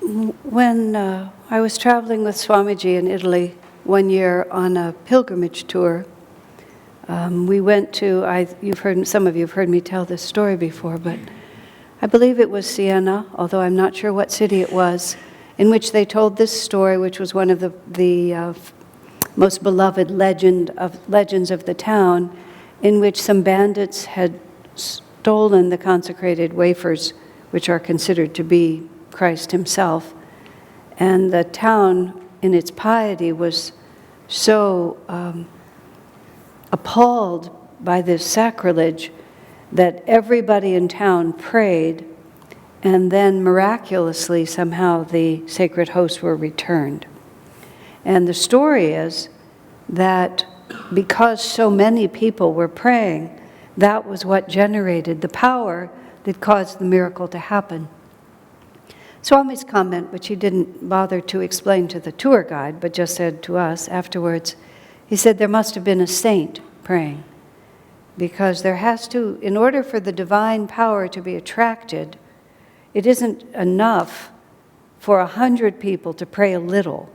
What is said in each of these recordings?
When I was traveling with Swamiji in Italy one year on a pilgrimage tour, we went to, some of you have heard me tell this story before, but I believe it was Siena, although I'm not sure what city it was, in which they told this story, which was one of the most beloved legends of the town, in which some bandits had stolen the consecrated wafers, which are considered to be Christ himself. And the town, in its piety, was so appalled by this sacrilege that everybody in town prayed, and then miraculously somehow the sacred hosts were returned. And the story is that because so many people were praying, that was what generated the power that caused the miracle to happen. Swami's comment, which he didn't bother to explain to the tour guide, but just said to us afterwards, he said there must have been a saint praying, because there has to, in order for the divine power to be attracted, it isn't enough for 100 people to pray a little.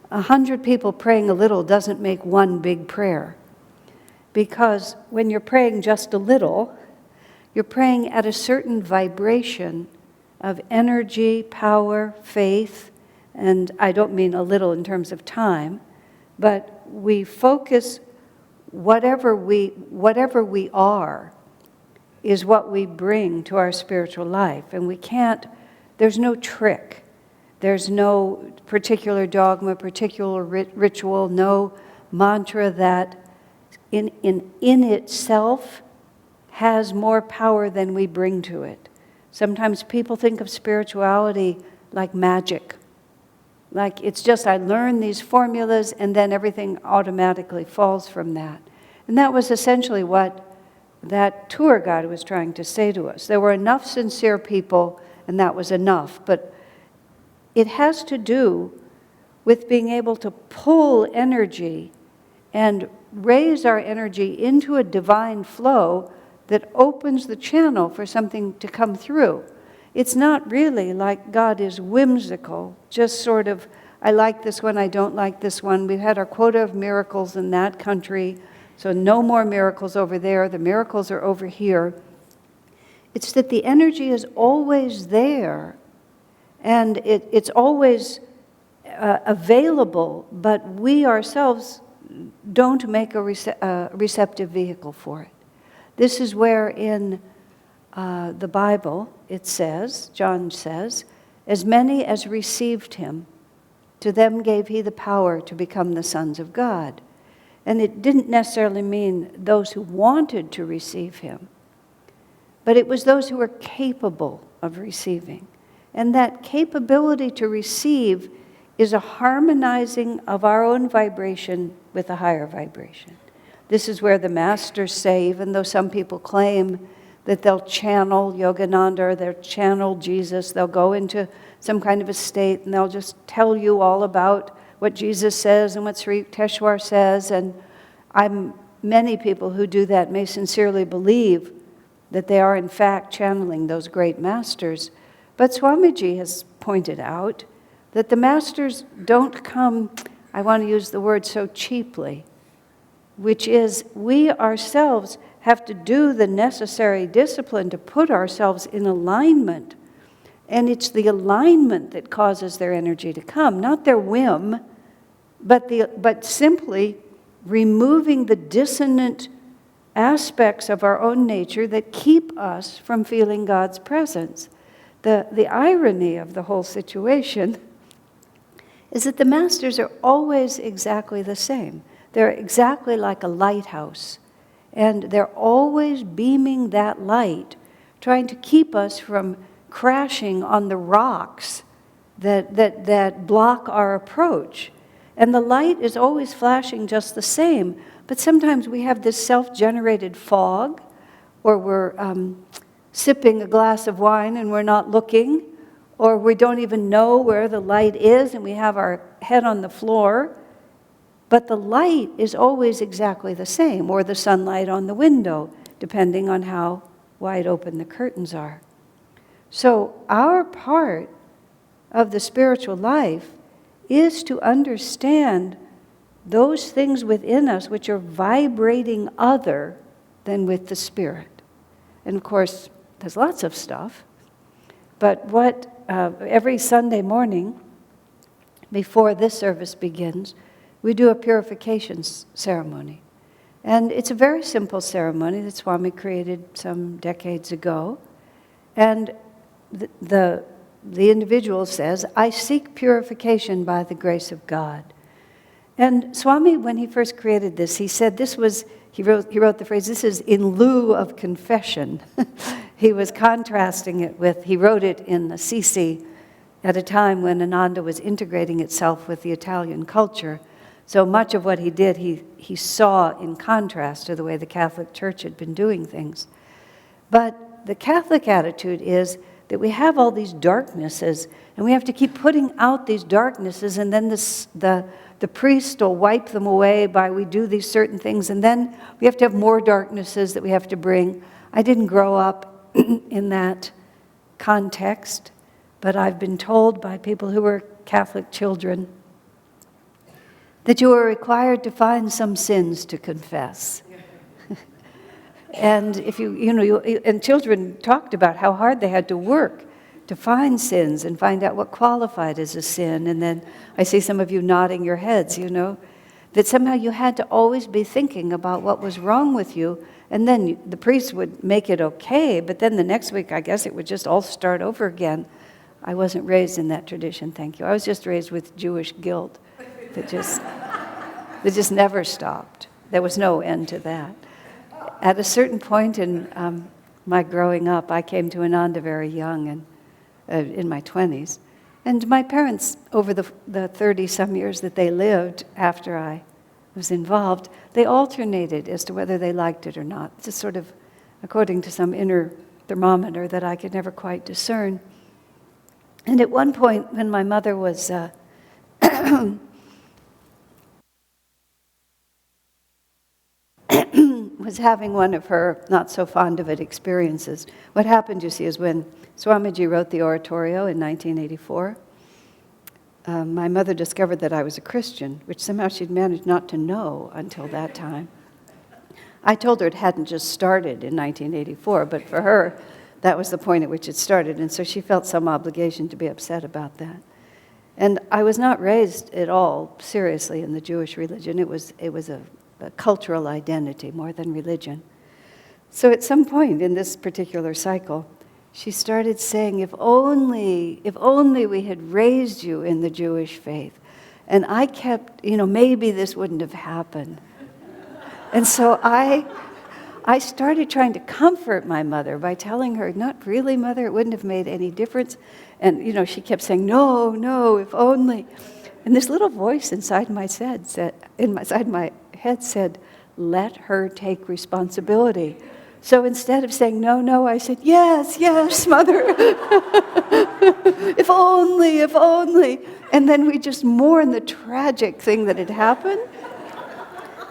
100 people praying a little doesn't make one big prayer, because when you're praying just a little, you're praying at a certain vibration of energy, power, faith, and I don't mean a little in terms of time, but we focus whatever we are is what we bring to our spiritual life, and we can't, there's no trick, there's no particular dogma, particular ritual, no mantra that in itself has more power than we bring to it. Sometimes people think of spirituality like magic. Like it's just I learn these formulas and then everything automatically falls from that. And that was essentially what that tour guide was trying to say to us. There were enough sincere people and that was enough. But it has to do with being able to pull energy and raise our energy into a divine flow that opens the channel for something to come through. It's not really like God is whimsical, just sort of, I like this one, I don't like this one. We've had our quota of miracles in that country, so no more miracles over there. The miracles are over here. It's that the energy is always there, and it's always available, but we ourselves don't make a receptive vehicle for it. This is where in the Bible it says, John says, as many as received him, to them gave he the power to become the sons of God. And it didn't necessarily mean those who wanted to receive him, but it was those who were capable of receiving. And that capability to receive is a harmonizing of our own vibration with a higher vibration. This is where the masters say, even though some people claim that they'll channel Yogananda or they'll channel Jesus, they'll go into some kind of a state and they'll just tell you all about what Jesus says and what Sri Teshwar says. And many people who do that may sincerely believe that they are in fact channeling those great masters. But Swamiji has pointed out that the masters don't come, I want to use the word so cheaply, which is we ourselves have to do the necessary discipline to put ourselves in alignment. And it's the alignment that causes their energy to come, not their whim, but simply removing the dissonant aspects of our own nature that keep us from feeling God's presence. The irony of the whole situation is that the masters are always exactly the same. They're exactly like a lighthouse, and they're always beaming that light, trying to keep us from crashing on the rocks that block our approach. And the light is always flashing just the same, but sometimes we have this self-generated fog, or we're sipping a glass of wine and we're not looking, or we don't even know where the light is and we have our head on the floor. But the light is always exactly the same, or the sunlight on the window, depending on how wide open the curtains are. So our part of the spiritual life is to understand those things within us which are vibrating other than with the Spirit. And of course, there's lots of stuff. But every Sunday morning, before this service begins, we do a purification ceremony. And it's a very simple ceremony that Swami created some decades ago. And the individual says, I seek purification by the grace of God. And Swami, when he first created this, he said he wrote the phrase, this is in lieu of confession. He was contrasting it with, he wrote it in Assisi at a time when Ananda was integrating itself with the Italian culture. So much of what he did, he saw in contrast to the way the Catholic Church had been doing things. But the Catholic attitude is that we have all these darknesses, and we have to keep putting out these darknesses, and then the priest will wipe them away by we do these certain things, and then we have to have more darknesses that we have to bring. I didn't grow up in that context, but I've been told by people who were Catholic children that you are required to find some sins to confess. And if and children talked about how hard they had to work to find sins and find out what qualified as a sin. And then I see some of you nodding your heads, that somehow you had to always be thinking about what was wrong with you. And then the priest would make it okay, but then the next week, I guess it would just all start over again. I wasn't raised in that tradition, thank you. I was just raised with Jewish guilt that just never stopped. There was no end to that. At a certain point in my growing up, I came to Ananda very young, and in my 20s. And my parents, over the 30-some years that they lived after I was involved, they alternated as to whether they liked it or not, just sort of according to some inner thermometer that I could never quite discern. And at one point, when my mother was was having one of her not so fond of it experiences. What happened, you see, is when Swamiji wrote the oratorio in 1984, my mother discovered that I was a Christian, which somehow she'd managed not to know until that time. I told her it hadn't just started in 1984, but for her, that was the point at which it started, and so she felt some obligation to be upset about that. And I was not raised at all seriously in the Jewish religion. It was a cultural identity more than religion. So at some point in this particular cycle, she started saying, if only we had raised you in the Jewish faith. And I kept, maybe this wouldn't have happened. And so I started trying to comfort my mother by telling her, not really, Mother, it wouldn't have made any difference. And, she kept saying, no, if only. And this little voice inside my head said, let her take responsibility. So instead of saying no, I said, yes, Mother. If only. And then we just mourned the tragic thing that had happened.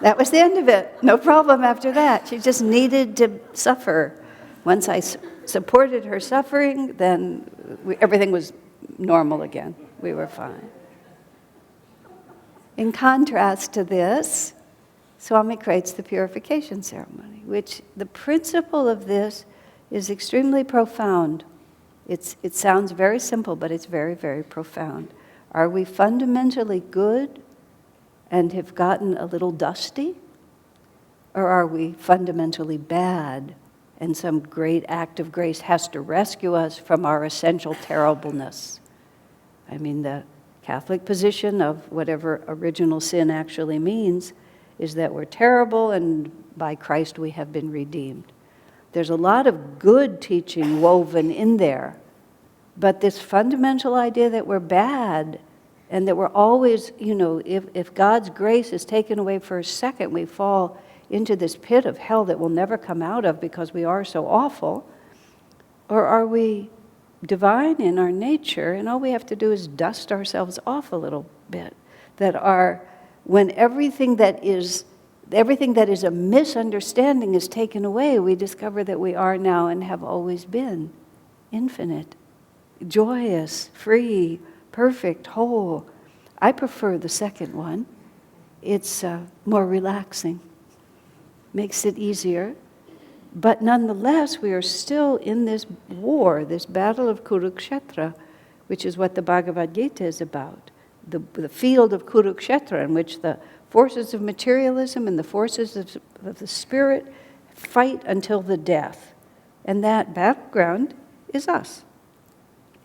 That was the end of it. No problem after that. She just needed to suffer. Once I supported her suffering, then everything was normal again. We were fine. In contrast to this, Swami creates the purification ceremony, which the principle of this is extremely profound. It sounds very simple, but it's very, very profound. Are we fundamentally good and have gotten a little dusty? Or are we fundamentally bad and some great act of grace has to rescue us from our essential terribleness? I mean, the Catholic position of whatever original sin actually means is that we're terrible and by Christ we have been redeemed. There's a lot of good teaching woven in there, but this fundamental idea that we're bad and that we're always, if God's grace is taken away for a second, we fall into this pit of hell that we'll never come out of because we are so awful, or are we divine in our nature and all we have to do is dust ourselves off a little bit, when everything that is a misunderstanding is taken away, we discover that we are now and have always been infinite, joyous, free, perfect, whole. I prefer the second one. It's more relaxing, makes it easier. But nonetheless, we are still in this war, this battle of Kurukshetra, which is what the Bhagavad Gita is about. The field of Kurukshetra, in which the forces of materialism and the forces of the spirit fight until the death. And that battleground is us.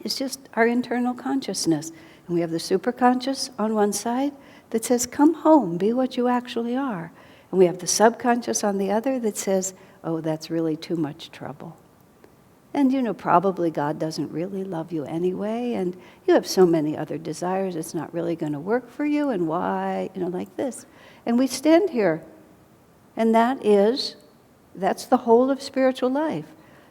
It's just our internal consciousness. And we have the superconscious on one side that says, come home, be what you actually are. And we have the subconscious on the other that says, oh, that's really too much trouble. And probably God doesn't really love you anyway, and you have so many other desires, it's not really going to work for you, and why, like this. And we stand here, and that's the whole of spiritual life.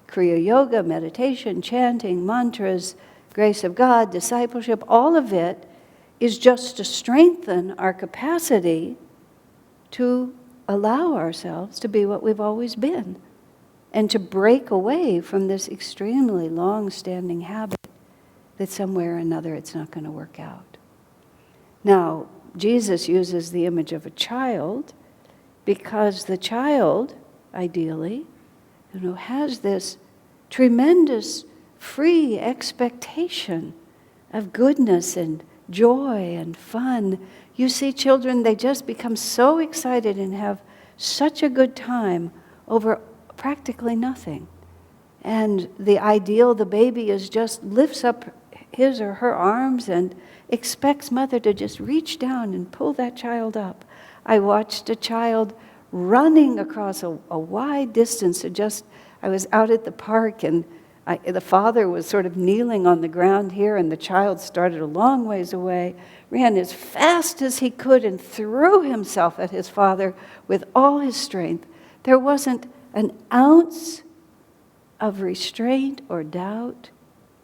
Kriya Yoga, meditation, chanting, mantras, grace of God, discipleship, all of it is just to strengthen our capacity to allow ourselves to be what we've always been, and to break away from this extremely long-standing habit that somewhere or another it's not going to work out. Now, Jesus uses the image of a child because the child, ideally, has this tremendous free expectation of goodness and joy and fun. You see children, they just become so excited and have such a good time over practically nothing. And the ideal, the baby just lifts up his or her arms and expects mother to just reach down and pull that child up. I watched a child running across a wide distance. I was out at the park, and the father was sort of kneeling on the ground here, and the child started a long ways away, ran as fast as he could and threw himself at his father with all his strength. There wasn't an ounce of restraint or doubt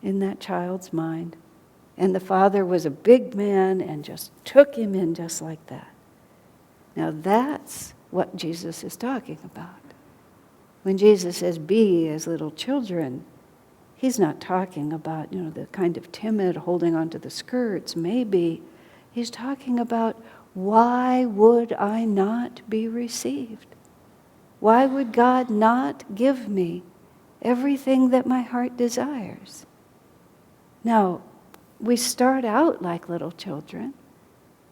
in that child's mind. And the father was a big man and just took him in just like that. Now that's what Jesus is talking about. When Jesus says, be as little children, he's not talking about, the kind of timid holding onto the skirts, maybe. He's talking about, why would I not be received? Why would God not give me everything that my heart desires? Now, we start out like little children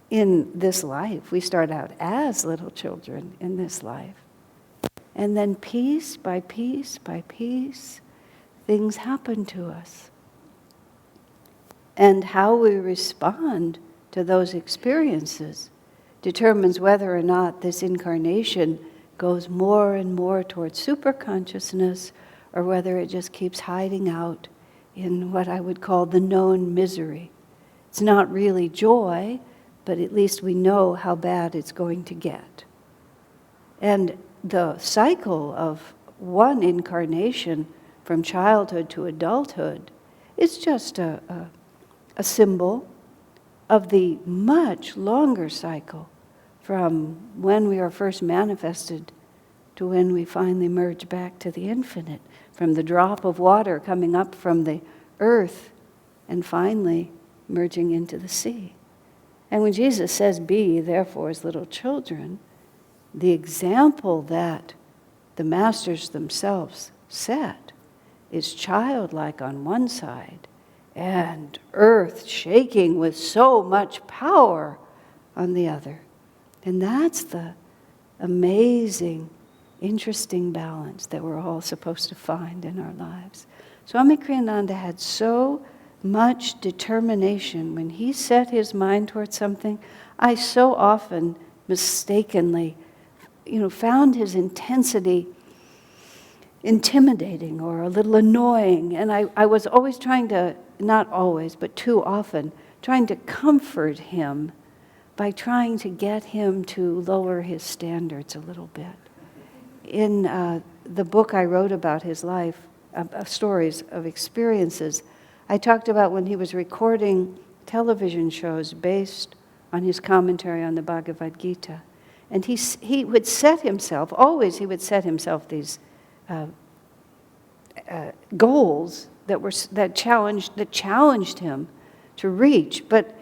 in this life. We start out as little children in this life. And then piece by piece by piece, things happen to us. And how we respond to those experiences determines whether or not this incarnation goes more and more towards superconsciousness, or whether it just keeps hiding out in what I would call the known misery. It's not really joy, but at least we know how bad it's going to get. And the cycle of one incarnation from childhood to adulthood is just a symbol of the much longer cycle from when we are first manifested to when we finally merge back to the infinite, from the drop of water coming up from the earth and finally merging into the sea. And when Jesus says, be therefore as little children, the example that the masters themselves set is childlike on one side and earth shaking with so much power on the other. And that's the amazing, interesting balance that we're all supposed to find in our lives. Swami Kriyananda had so much determination when he set his mind towards something. I so often mistakenly, found his intensity intimidating or a little annoying. And I was always trying to, not always, but too often, trying to comfort him by trying to get him to lower his standards a little bit. In the book I wrote about his life, stories of experiences, I talked about when he was recording television shows based on his commentary on the Bhagavad Gita. And he would set himself, always he would set himself these goals that challenged him to reach. But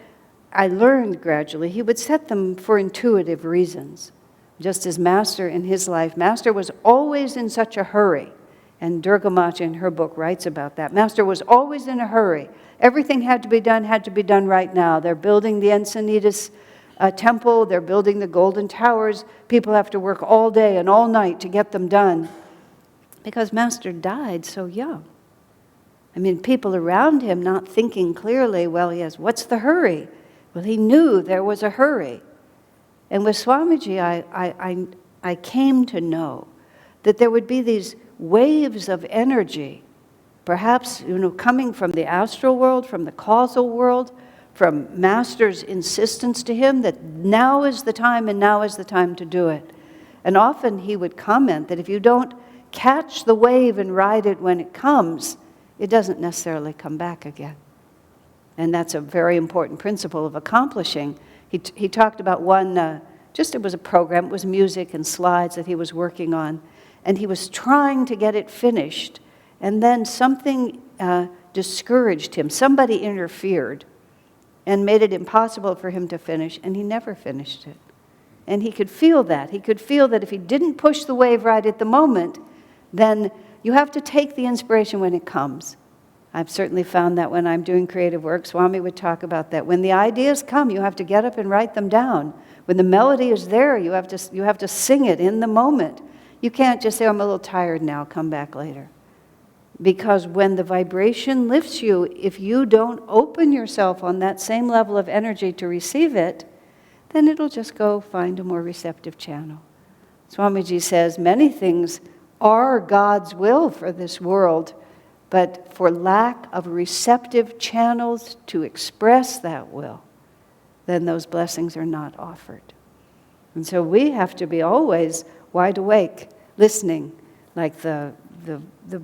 I learned gradually he would set them for intuitive reasons. Just as Master in his life, Master was always in such a hurry. And Durga Mata in her book writes about that. Master was always in a hurry. Everything had to be done right now. They're building the Encinitas temple, they're building the golden towers. People have to work all day and all night to get them done. Because Master died so young. I mean, people around him not thinking clearly, well, yes, what's the hurry? Well, he knew there was a hurry. And with Swamiji, I came to know that there would be these waves of energy, perhaps, coming from the astral world, from the causal world, from Master's insistence to him that now is the time and now is the time to do it. And often he would comment that if you don't catch the wave and ride it when it comes, it doesn't necessarily come back again. And that's a very important principle of accomplishing. He talked about one, it was a program, it was music and slides that he was working on, and he was trying to get it finished, and then something discouraged him. Somebody interfered and made it impossible for him to finish, and he never finished it. And he could feel that. He could feel that if he didn't push the wave right at the moment, then you have to take the inspiration when it comes. I've certainly found that when I'm doing creative work. Swami would talk about that. When the ideas come, you have to get up and write them down. When the melody is there, you have to sing it in the moment. You can't just say, I'm a little tired now, come back later. Because when the vibration lifts you, if you don't open yourself on that same level of energy to receive it, then it'll just go find a more receptive channel. Swamiji says many things are God's will for this world, but for lack of receptive channels to express that will, then those blessings are not offered. And so we have to be always wide awake, listening, like the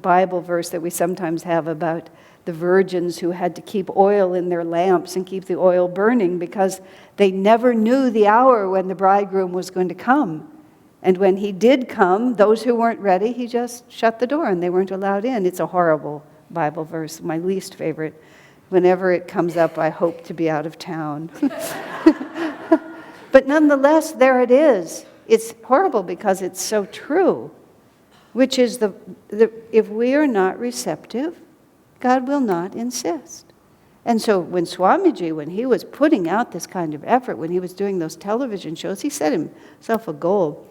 Bible verse that we sometimes have about the virgins who had to keep oil in their lamps and keep the oil burning because they never knew the hour when the bridegroom was going to come. And when he did come, those who weren't ready, he just shut the door and they weren't allowed in. It's a horrible Bible verse, my least favorite. Whenever it comes up, I hope to be out of town. But nonetheless, there it is. It's horrible because it's so true, which is if we are not receptive, God will not insist. And so when Swamiji, when he was putting out this kind of effort, when he was doing those television shows, he set himself a goal.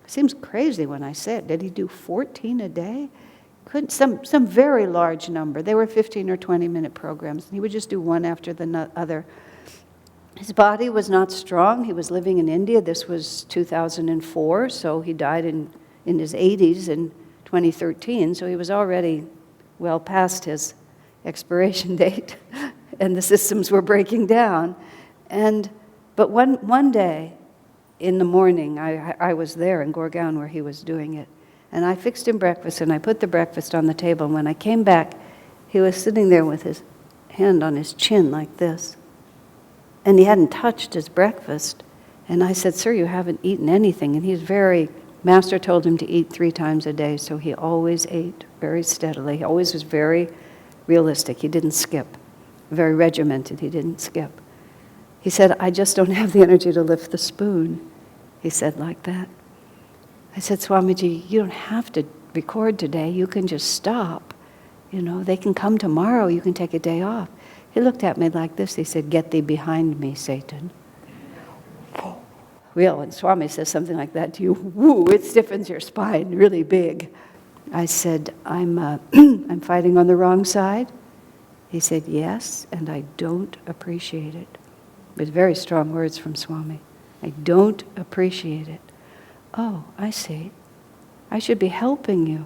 It seems crazy when I say it. Did he do 14 a day? Some very large number. They were 15 or 20-minute programs. He would just do one after the other. His body was not strong. He was living in India. This was 2004, so he died in his 80s in 2013, so he was already well past his expiration date, and the systems were breaking down. But one day in the morning, I was there in Gurgaon where he was doing it, and I fixed him breakfast, and I put the breakfast on the table, and when I came back, he was sitting there with his hand on his chin like this, and he hadn't touched his breakfast. And I said, "Sir, you haven't eaten anything." And Master told him to eat 3 times a day, so he always ate very steadily. He always was very realistic. He didn't skip. Very regimented. He didn't skip. He said, "I just don't have the energy to lift the spoon." He said like that. I said, "Swamiji, you don't have to record today. You can just stop. They can come tomorrow. You can take a day off." He looked at me like this. He said, "Get thee behind me, Satan." Well, when Swami says something like that to you, whoo, it stiffens your spine really big. I said, I'm fighting on the wrong side. He said, "Yes, and I don't appreciate it." With very strong words from Swami. "I don't appreciate it." Oh, I see. I should be helping you.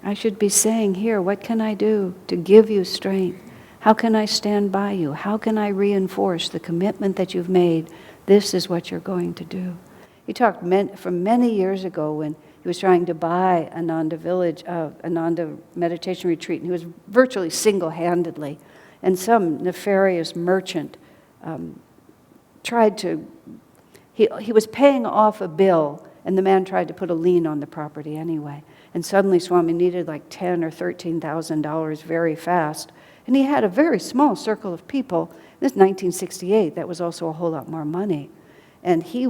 I should be saying, here, what can I do to give you strength? How can I stand by you? How can I reinforce the commitment that you've made? This is what you're going to do. He talked from many years ago when he was trying to buy Ananda Village, Ananda Meditation Retreat, and he was virtually single-handedly. And some nefarious merchant he was paying off a bill, and the man tried to put a lien on the property anyway. And suddenly Swami needed like $10,000 or $13,000 very fast. And he had a very small circle of people. This is 1968, that was also a whole lot more money. And he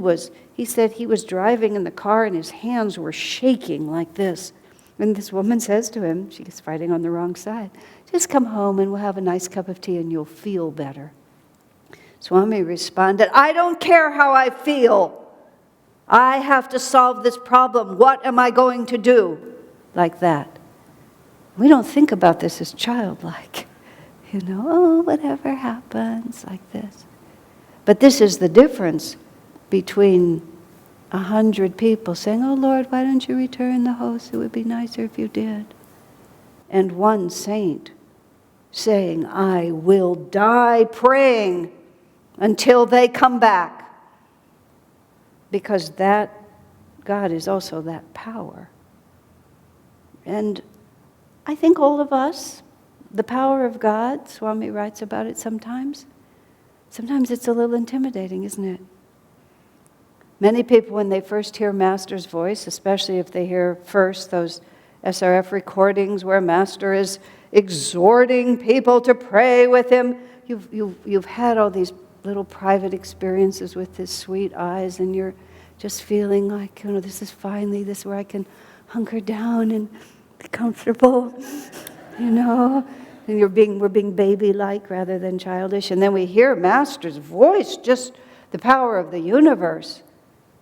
said he was driving in the car and his hands were shaking like this. And this woman says to him, she's fighting on the wrong side, just come home and we'll have a nice cup of tea and you'll feel better. Swami responded, I don't care how I feel. I have to solve this problem. What am I going to do? Like that. We don't think about this as childlike. Oh, whatever happens, like this. But this is the difference between 100 people saying, oh Lord, why don't you return the host? It would be nicer if you did. And one saint saying, I will die praying until they come back. Because that God is also that power. And I think all of us, the power of God, Swami writes about it sometimes. Sometimes it's a little intimidating, isn't it? Many people, when they first hear Master's voice, especially if they hear first those SRF recordings where Master is exhorting people to pray with him, you've had all these little private experiences with his sweet eyes, and you're just feeling like, this is finally this where I can hunker down and be comfortable, and we're being baby-like rather than childish. And then we hear Master's voice, just the power of the universe.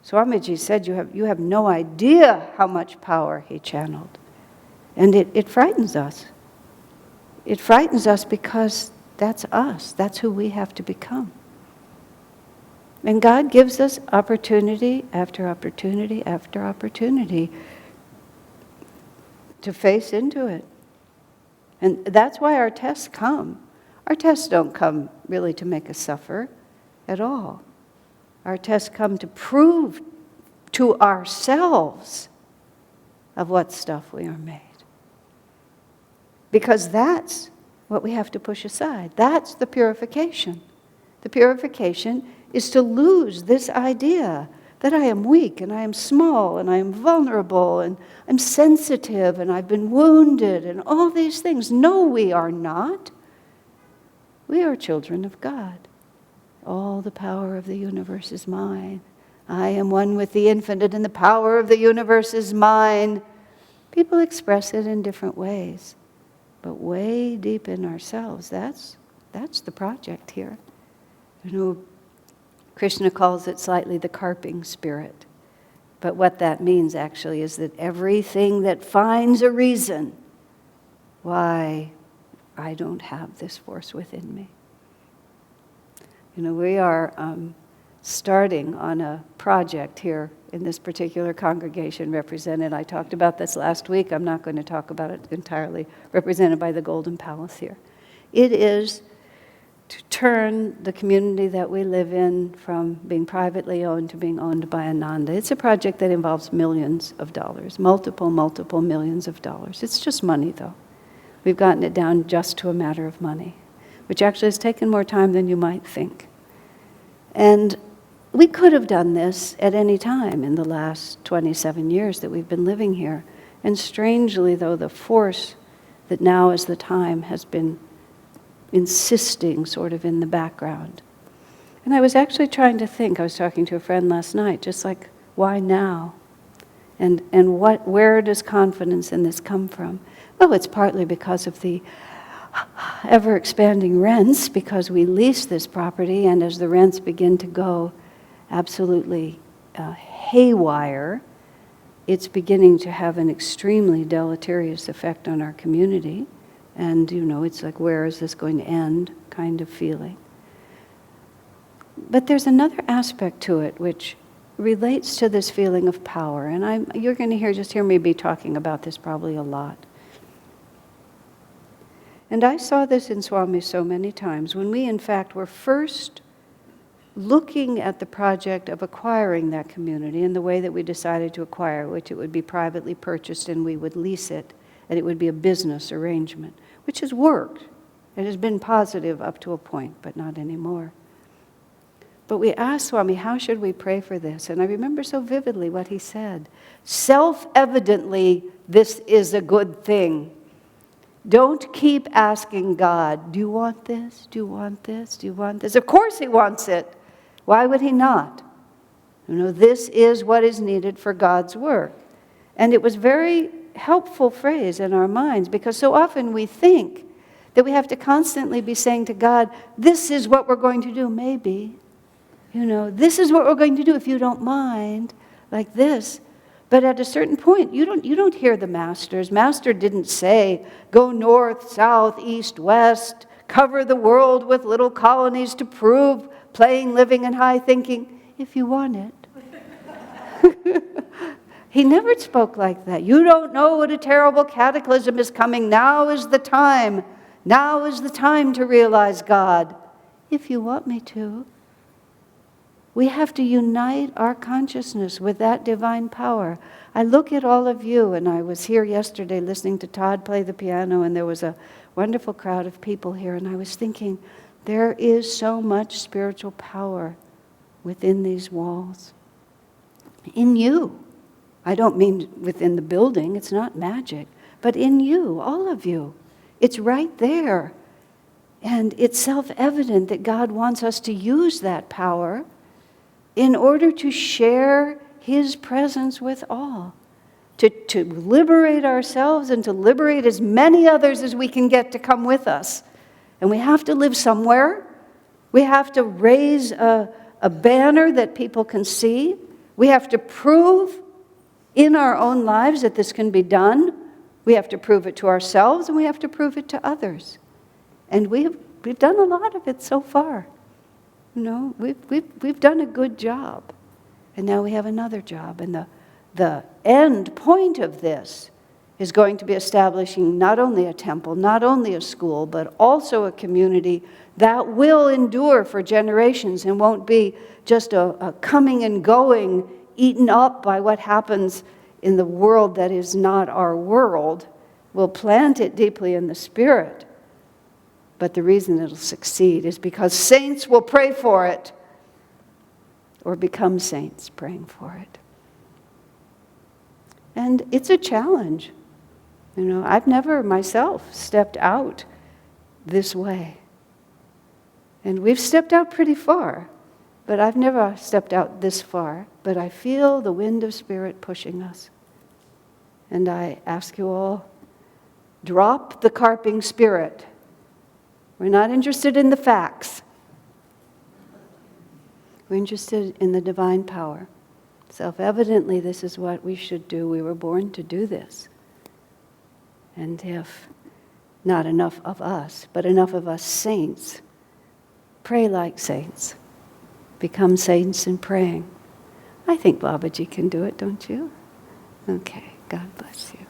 Swamiji said, you have no idea how much power he channeled. And it frightens us. It frightens us because that's us. That's who we have to become. And God gives us opportunity after opportunity after opportunity to face into it. And that's why our tests come. Our tests don't come really to make us suffer at all. Our tests come to prove to ourselves of what stuff we are made. Because that's what we have to push aside. That's the purification. The purification is to lose this idea that I am weak and I am small and I am vulnerable and I'm sensitive and I've been wounded and all these things. No, we are not. We are children of God. All the power of the universe is mine. I am one with the infinite and the power of the universe is mine. People express it in different ways. But way deep in ourselves, that's the project here. Krishna calls it slightly the carping spirit. But what that means actually is that everything that finds a reason why I don't have this force within me. We are starting on a project here in this particular congregation represented. I talked about this last week. I'm not going to talk about it entirely. Represented by the Golden Palace here. It is to turn the community that we live in from being privately owned to being owned by Ananda. It's a project that involves millions of dollars, multiple millions of dollars. It's just money, though. We've gotten it down just to a matter of money, which actually has taken more time than you might think. And we could have done this at any time in the last 27 years that we've been living here. And strangely, though, the force that now is the time has been insisting sort of in the background. And I was actually trying to think, I was talking to a friend last night, just like, why now? And where does confidence in this come from? Well, it's partly because of the ever-expanding rents, because we lease this property, and as the rents begin to go absolutely haywire, it's beginning to have an extremely deleterious effect on our community. And, it's like, where is this going to end kind of feeling. But there's another aspect to it which relates to this feeling of power. And you're going to hear me be talking about this probably a lot. And I saw this in Swami so many times when we, in fact, were first looking at the project of acquiring that community in the way that we decided to acquire, which it would be privately purchased and we would lease it, and it would be a business arrangement, which has worked. It has been positive up to a point, but not anymore. But we asked Swami, how should we pray for this? And I remember so vividly what he said. Self-evidently, this is a good thing. Don't keep asking God, do you want this? Do you want this? Do you want this? Of course He wants it. Why would He not? This is what is needed for God's work. And it was very helpful phrase in our minds, because so often we think that we have to constantly be saying to God, this is what we're going to do, maybe. This is what we're going to do if you don't mind, like this. But at a certain point, you don't hear the Masters. Master didn't say, go north, south, east, west, cover the world with little colonies to prove playing, living, and high thinking, if you want it. He never spoke like that. You don't know what a terrible cataclysm is coming. Now is the time. Now is the time to realize God, if you want me to. We have to unite our consciousness with that divine power. I look at all of you, and I was here yesterday listening to Todd play the piano, and there was a wonderful crowd of people here, and I was thinking, there is so much spiritual power within these walls. In you. I don't mean within the building, it's not magic, but in you, all of you. It's right there. And it's self-evident that God wants us to use that power in order to share His presence with all, to liberate ourselves and to liberate as many others as we can get to come with us. And we have to live somewhere. We have to raise a banner that people can see. We have to prove in our own lives that this can be done. We have to prove it to ourselves, and we have to prove it to others. And we've done a lot of it so far. We've done a good job. And now we have another job. And the end point of this is going to be establishing not only a temple, not only a school, but also a community that will endure for generations and won't be just a coming and going, eaten up by what happens in the world that is not our world. We'll plant it deeply in the spirit. But the reason it'll succeed is because saints will pray for it or become saints praying for it. And it's a challenge. I've never myself stepped out this way. And we've stepped out pretty far, but I've never stepped out this far. But I feel the wind of spirit pushing us. And I ask you all, drop the carping spirit. We're not interested in the facts. We're interested in the divine power. Self-evidently, this is what we should do. We were born to do this. And if not enough of us, but enough of us saints, pray like saints. Become saints in praying. I think Babaji can do it, don't you? Okay, God bless you.